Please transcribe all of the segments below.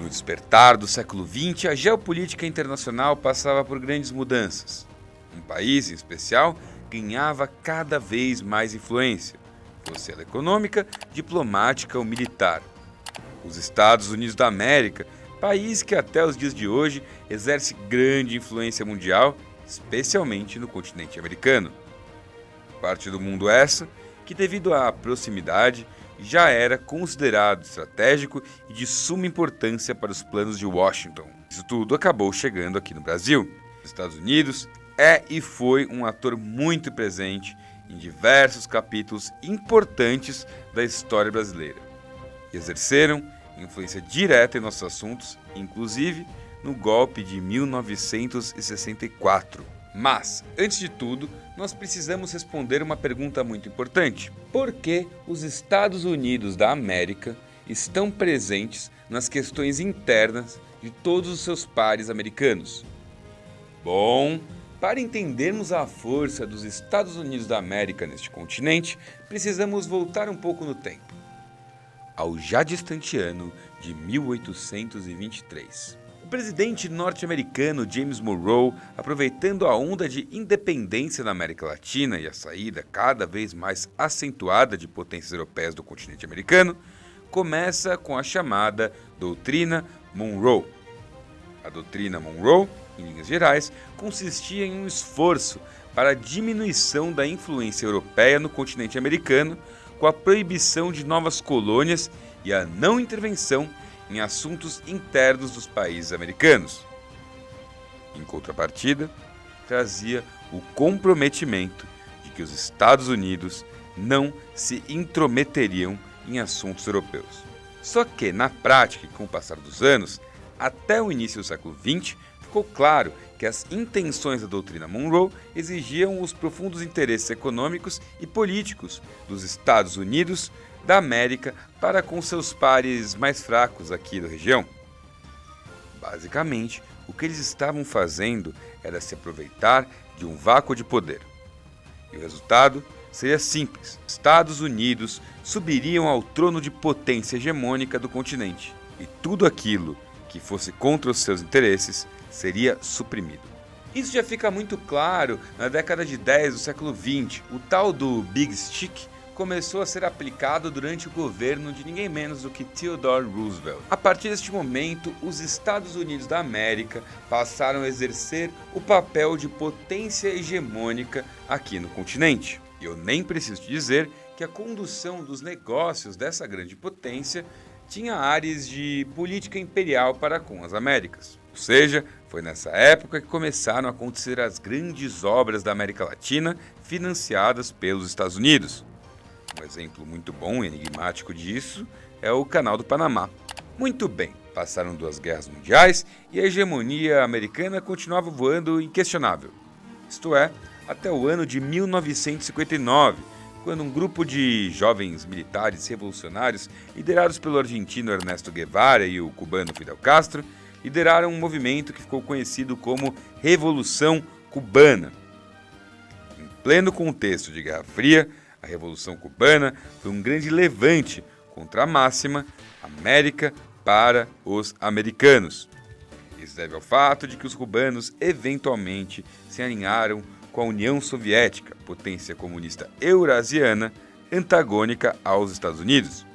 No despertar do século XX, a geopolítica internacional passava por grandes mudanças. Um país, em especial, ganhava cada vez mais influência, fosse ela econômica, diplomática ou militar. Os Estados Unidos da América, país que até os dias de hoje exerce grande influência mundial, especialmente no continente americano. Parte do mundo essa que, devido à proximidade, já era considerado estratégico e de suma importância para os planos de Washington. Isso tudo acabou chegando aqui no Brasil. Os Estados Unidos é e foi um ator muito presente em diversos capítulos importantes da história brasileira. E exerceram influência direta em nossos assuntos, inclusive no golpe de 1964. Mas, antes de tudo, nós precisamos responder uma pergunta muito importante. Por que os Estados Unidos da América estão presentes nas questões internas de todos os seus pares americanos? Bom, para entendermos a força dos Estados Unidos da América neste continente, precisamos voltar um pouco no tempo, ao já distante ano de 1823. O presidente norte-americano James Monroe, aproveitando a onda de independência na América Latina e a saída cada vez mais acentuada de potências europeias do continente americano, começa com a chamada Doutrina Monroe. A Doutrina Monroe, em linhas gerais, consistia em um esforço para a diminuição da influência europeia no continente americano, com a proibição de novas colônias e a não intervenção em assuntos internos dos países americanos. Em contrapartida, trazia o comprometimento de que os Estados Unidos não se intrometeriam em assuntos europeus. Só que, na prática e com o passar dos anos, até o início do século XX, ficou claro que as intenções da doutrina Monroe exigiam os profundos interesses econômicos e políticos dos Estados Unidos da América para com seus pares mais fracos aqui da região. Basicamente, o que eles estavam fazendo era se aproveitar de um vácuo de poder. E o resultado seria simples: Estados Unidos subiriam ao trono de potência hegemônica do continente, e tudo aquilo que fosse contra os seus interesses seria suprimido. Isso já fica muito claro na década de 10 do século XX. O tal do Big Stick começou a ser aplicado durante o governo de ninguém menos do que Theodore Roosevelt. A partir deste momento, os Estados Unidos da América passaram a exercer o papel de potência hegemônica aqui no continente. E eu nem preciso te dizer que a condução dos negócios dessa grande potência tinha áreas de política imperial para com as Américas. Ou seja, foi nessa época que começaram a acontecer as grandes obras da América Latina financiadas pelos Estados Unidos. Um exemplo muito bom e enigmático disso é o Canal do Panamá. Muito bem, passaram 2 guerras mundiais e a hegemonia americana continuava voando inquestionável. Isto é, até o ano de 1959, quando um grupo de jovens militares revolucionários, liderados pelo argentino Ernesto Guevara e o cubano Fidel Castro, lideraram um movimento que ficou conhecido como Revolução Cubana. Em pleno contexto de Guerra Fria, a Revolução Cubana foi um grande levante contra a máxima América para os americanos. Isso deve ao fato de que os cubanos eventualmente se alinharam com a União Soviética, potência comunista eurasiana antagônica aos Estados Unidos.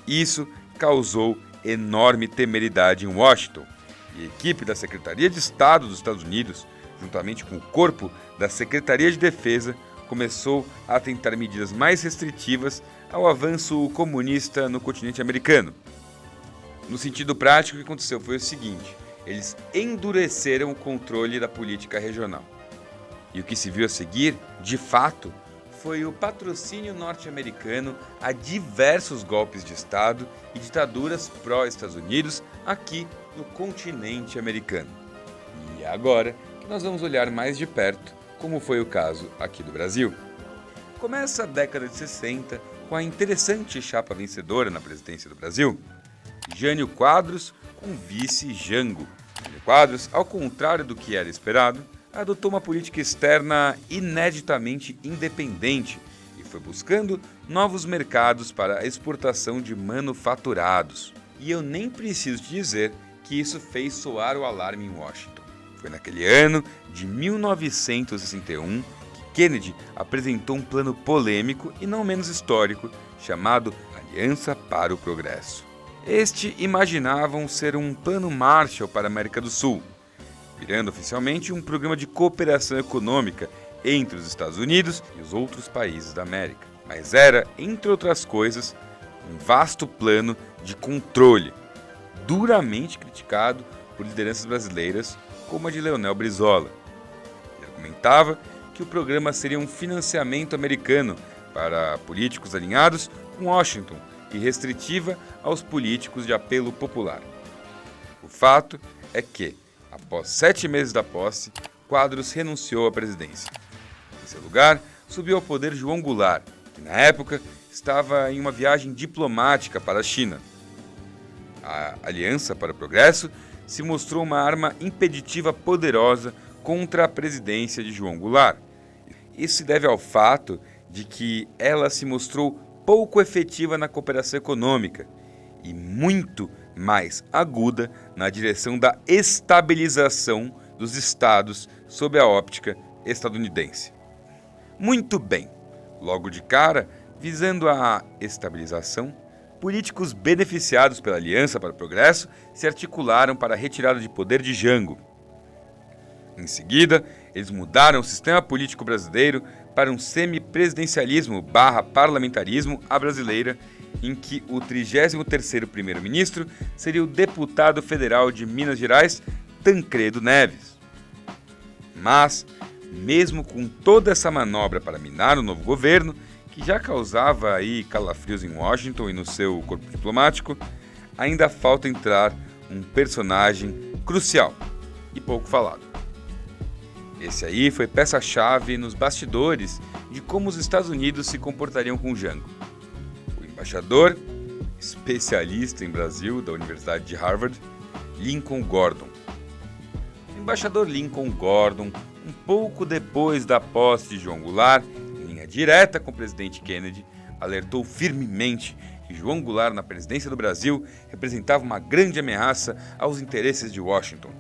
Isso causou enorme temeridade em Washington, e a equipe da Secretaria de Estado dos Estados Unidos, juntamente com o corpo da Secretaria de Defesa, começou a tentar medidas mais restritivas ao avanço comunista no continente americano. No sentido prático, o que aconteceu foi o seguinte: eles endureceram o controle da política regional. E o que se viu a seguir, de fato, foi o patrocínio norte-americano a diversos golpes de Estado e ditaduras pró-Estados Unidos aqui no continente americano. E é agora que nós vamos olhar mais de perto como foi o caso aqui do Brasil. Começa a década de 60 com a interessante chapa vencedora na presidência do Brasil, Jânio Quadros com vice Jango. Jânio Quadros, ao contrário do que era esperado, adotou uma política externa ineditamente independente e foi buscando novos mercados para a exportação de manufaturados. E eu nem preciso te dizer que isso fez soar o alarme em Washington. Foi naquele ano de 1961 que Kennedy apresentou um plano polêmico e não menos histórico, chamado Aliança para o Progresso. Este imaginavam ser um plano Marshall para a América do Sul, virando oficialmente um programa de cooperação econômica entre os Estados Unidos e os outros países da América. Mas era, entre outras coisas, um vasto plano de controle, duramente criticado por lideranças brasileiras como a de Leonel Brizola. Ele argumentava que o programa seria um financiamento americano para políticos alinhados com Washington e restritiva aos políticos de apelo popular. O fato é que, após 7 meses da posse, Quadros renunciou à presidência. Em seu lugar, subiu ao poder João Goulart, que na época estava em uma viagem diplomática para a China. A Aliança para o Progresso se mostrou uma arma impeditiva poderosa contra a presidência de João Goulart. Isso se deve ao fato de que ela se mostrou pouco efetiva na cooperação econômica e muito mais aguda na direção da estabilização dos estados sob a óptica estadunidense. Muito bem, logo de cara, visando a estabilização, políticos beneficiados pela Aliança para o Progresso se articularam para a retirada de poder de Jango. Em seguida, eles mudaram o sistema político brasileiro para um semipresidencialismo/parlamentarismo à brasileira, em que o 33º primeiro-ministro seria o deputado federal de Minas Gerais, Tancredo Neves. Mas, mesmo com toda essa manobra para minar o novo governo, que já causava aí calafrios em Washington e no seu corpo diplomático, ainda falta entrar um personagem crucial e pouco falado. Esse aí foi peça-chave nos bastidores de como os Estados Unidos se comportariam com Jango. O embaixador, especialista em Brasil da Universidade de Harvard, Lincoln Gordon. O embaixador Lincoln Gordon, um pouco depois da posse de João Goulart, em linha direta com o presidente Kennedy, alertou firmemente que João Goulart na presidência do Brasil representava uma grande ameaça aos interesses de Washington.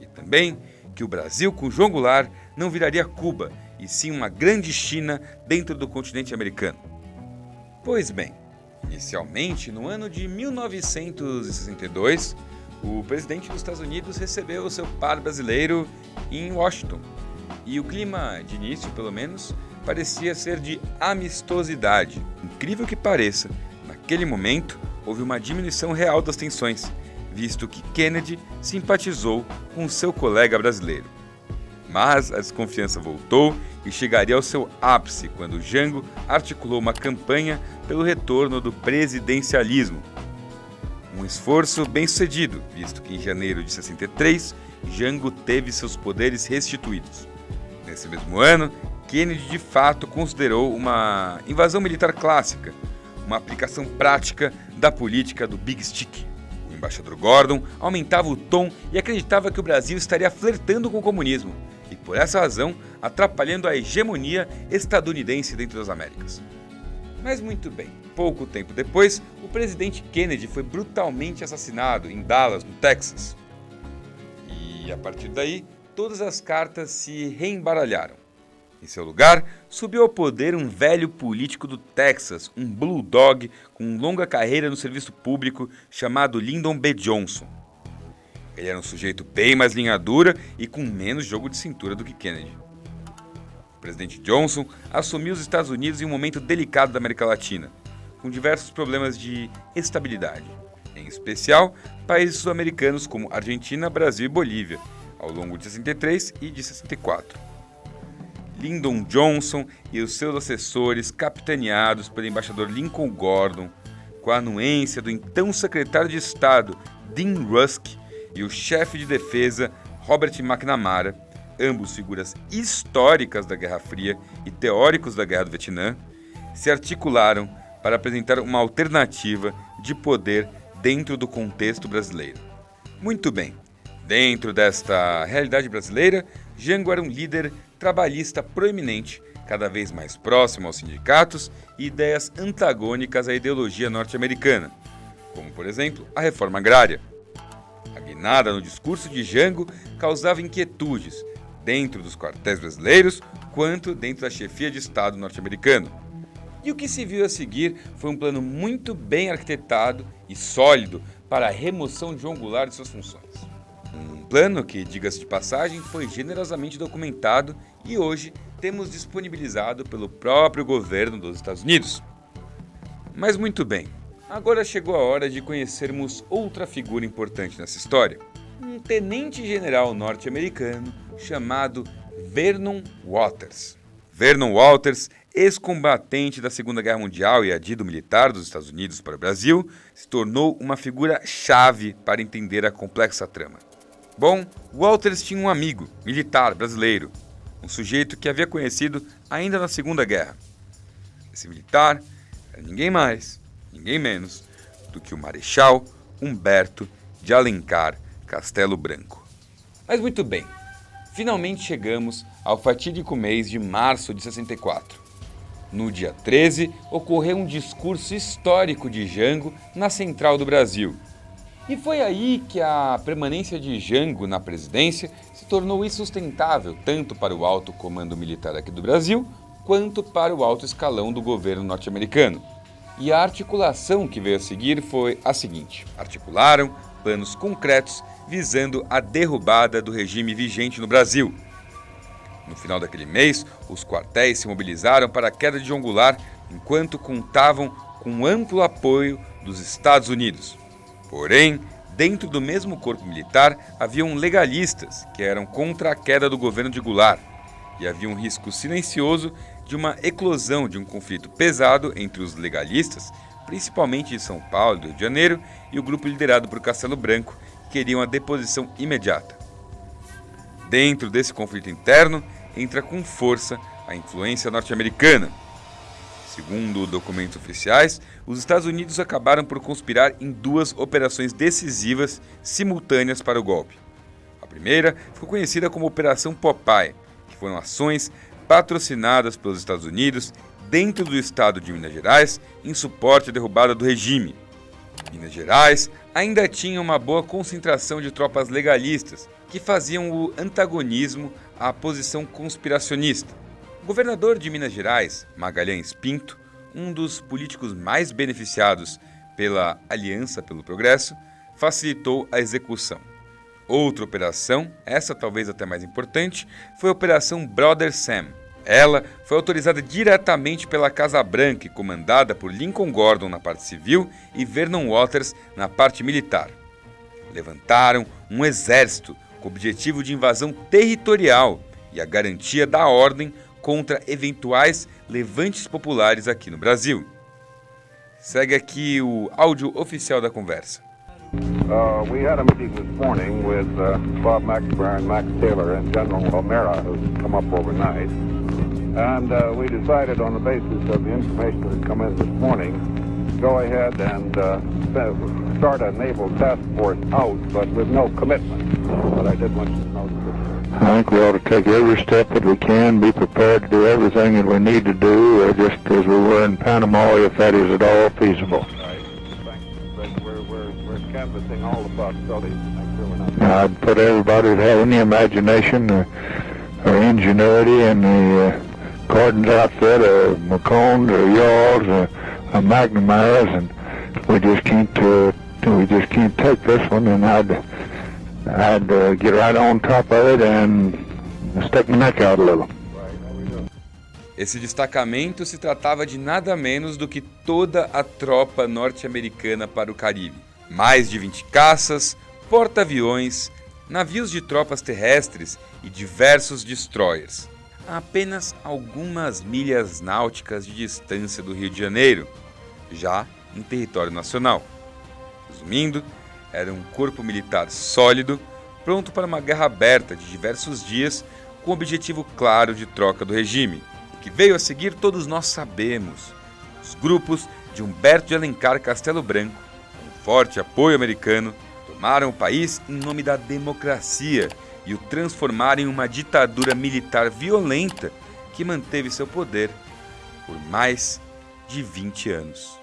E também que o Brasil com João Goulart não viraria Cuba, e sim uma grande China dentro do continente americano. Pois bem, inicialmente, no ano de 1962, o presidente dos Estados Unidos recebeu o seu par brasileiro em Washington, e o clima, de início pelo menos, parecia ser de amistosidade. Incrível que pareça, naquele momento houve uma diminuição real das tensões, visto que Kennedy simpatizou com seu colega brasileiro. Mas a desconfiança voltou e chegaria ao seu ápice quando Jango articulou uma campanha pelo retorno do presidencialismo. Um esforço bem-sucedido, visto que em janeiro de 63, Jango teve seus poderes restituídos. Nesse mesmo ano, Kennedy de fato considerou uma invasão militar clássica, uma aplicação prática da política do Big Stick. O embaixador Gordon aumentava o tom e acreditava que o Brasil estaria flertando com o comunismo e, por essa razão, atrapalhando a hegemonia estadunidense dentro das Américas. Mas muito bem, pouco tempo depois, o presidente Kennedy foi brutalmente assassinado em Dallas, no Texas. E, a partir daí, todas as cartas se reembaralharam. Em seu lugar, subiu ao poder um velho político do Texas, um bulldog com longa carreira no serviço público chamado Lyndon B. Johnson. Ele era um sujeito bem mais linha dura e com menos jogo de cintura do que Kennedy. O presidente Johnson assumiu os Estados Unidos em um momento delicado da América Latina, com diversos problemas de estabilidade, em especial países sul-americanos como Argentina, Brasil e Bolívia, ao longo de 63 e de 64. Lyndon Johnson e os seus assessores, capitaneados pelo embaixador Lincoln Gordon, com a anuência do então secretário de Estado Dean Rusk e o chefe de defesa Robert McNamara, ambos figuras históricas da Guerra Fria e teóricos da Guerra do Vietnã, se articularam para apresentar uma alternativa de poder dentro do contexto brasileiro. Muito bem, dentro desta realidade brasileira, Jango era um líder trabalhista proeminente, cada vez mais próximo aos sindicatos e ideias antagônicas à ideologia norte-americana, como, por exemplo, a reforma agrária. A guinada no discurso de Jango causava inquietudes, dentro dos quartéis brasileiros, quanto dentro da chefia de Estado norte-americano. E o que se viu a seguir foi um plano muito bem arquitetado e sólido para a remoção de João Goulart de suas funções. Um plano que, diga-se de passagem, foi generosamente documentado e hoje temos disponibilizado pelo próprio governo dos Estados Unidos. Mas muito bem, agora chegou a hora de conhecermos outra figura importante nessa história. Um tenente-general norte-americano chamado Vernon Waters. Vernon Waters, ex-combatente da Segunda Guerra Mundial e adido militar dos Estados Unidos para o Brasil, se tornou uma figura-chave para entender a complexa trama. Bom, Waters tinha um amigo, militar brasileiro, um sujeito que havia conhecido ainda na Segunda Guerra. Esse militar era ninguém mais, ninguém menos do que o Marechal Humberto de Alencar Castelo Branco. Mas muito bem, finalmente chegamos ao fatídico mês de março de 64. No dia 13, ocorreu um discurso histórico de Jango na Central do Brasil. E foi aí que a permanência de Jango na presidência se tornou insustentável tanto para o alto comando militar aqui do Brasil, quanto para o alto escalão do governo norte-americano. E a articulação que veio a seguir foi a seguinte: articularam planos concretos visando a derrubada do regime vigente no Brasil. No final daquele mês, os quartéis se mobilizaram para a queda de João Goulart, enquanto contavam com amplo apoio dos Estados Unidos. Porém, dentro do mesmo corpo militar, haviam legalistas que eram contra a queda do governo de Goulart, e havia um risco silencioso de uma eclosão de um conflito pesado entre os legalistas, principalmente de São Paulo e do Rio de Janeiro, e o grupo liderado por Castelo Branco, que queriam a deposição imediata. Dentro desse conflito interno, entra com força a influência norte-americana. Segundo documentos oficiais, os Estados Unidos acabaram por conspirar em duas operações decisivas simultâneas para o golpe. A primeira ficou conhecida como Operação Popeye, que foram ações patrocinadas pelos Estados Unidos dentro do estado de Minas Gerais em suporte à derrubada do regime. Minas Gerais ainda tinha uma boa concentração de tropas legalistas que faziam o antagonismo à posição conspiracionista. O governador de Minas Gerais, Magalhães Pinto, um dos políticos mais beneficiados pela Aliança pelo Progresso, facilitou a execução. Outra operação, essa talvez até mais importante, foi a Operação Brother Sam. Ela foi autorizada diretamente pela Casa Branca e comandada por Lincoln Gordon na parte civil e Vernon Waters na parte militar. Levantaram um exército com o objetivo de invasão territorial e a garantia da ordem contra eventuais levantes populares aqui no Brasil. Segue aqui o áudio oficial da conversa. We had a meeting this morning with Bob McNamara, Max Taylor, and General O'Mara, who's come up overnight. And we decided on the basis of the information that had come in this morning, go ahead and start a naval task force out, but with no commitment. But I did want you to know that. I think we ought to take every step that we can, be prepared to do everything that we need to do, just as we were in Panama, if that is at all feasible. Right. But we're canvassing all the possibilities to make sure we're not. I'd put everybody that had any imagination or ingenuity in the Gordon's outfit, or McCones, or Yawls, or McNamara's, and we just can't take this one, and I'd get right on top of it and stick my neck out a little. Esse destacamento se tratava de nada menos do que toda a tropa norte-americana para o Caribe. Mais de 20 caças, porta-aviões, navios de tropas terrestres e diversos destroyers. A apenas algumas milhas náuticas de distância do Rio de Janeiro, já em território nacional. Resumindo, era um corpo militar sólido, pronto para uma guerra aberta de diversos dias, com o objetivo claro de troca do regime. O que veio a seguir todos nós sabemos. Os grupos de Humberto de Alencar Castelo Branco, com forte apoio americano, tomaram o país em nome da democracia e o transformaram em uma ditadura militar violenta que manteve seu poder por mais de 20 anos.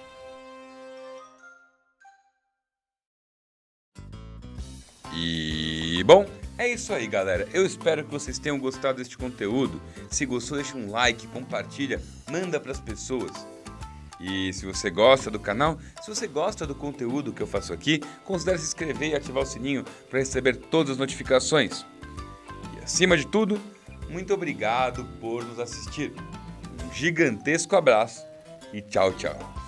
E, bom, é isso aí, galera. Eu espero que vocês tenham gostado deste conteúdo. Se gostou, deixa um like, compartilha, manda para as pessoas. E se você gosta do canal, se você gosta do conteúdo que eu faço aqui, considere se inscrever e ativar o sininho para receber todas as notificações. E acima de tudo, muito obrigado por nos assistir. Um gigantesco abraço e tchau, tchau.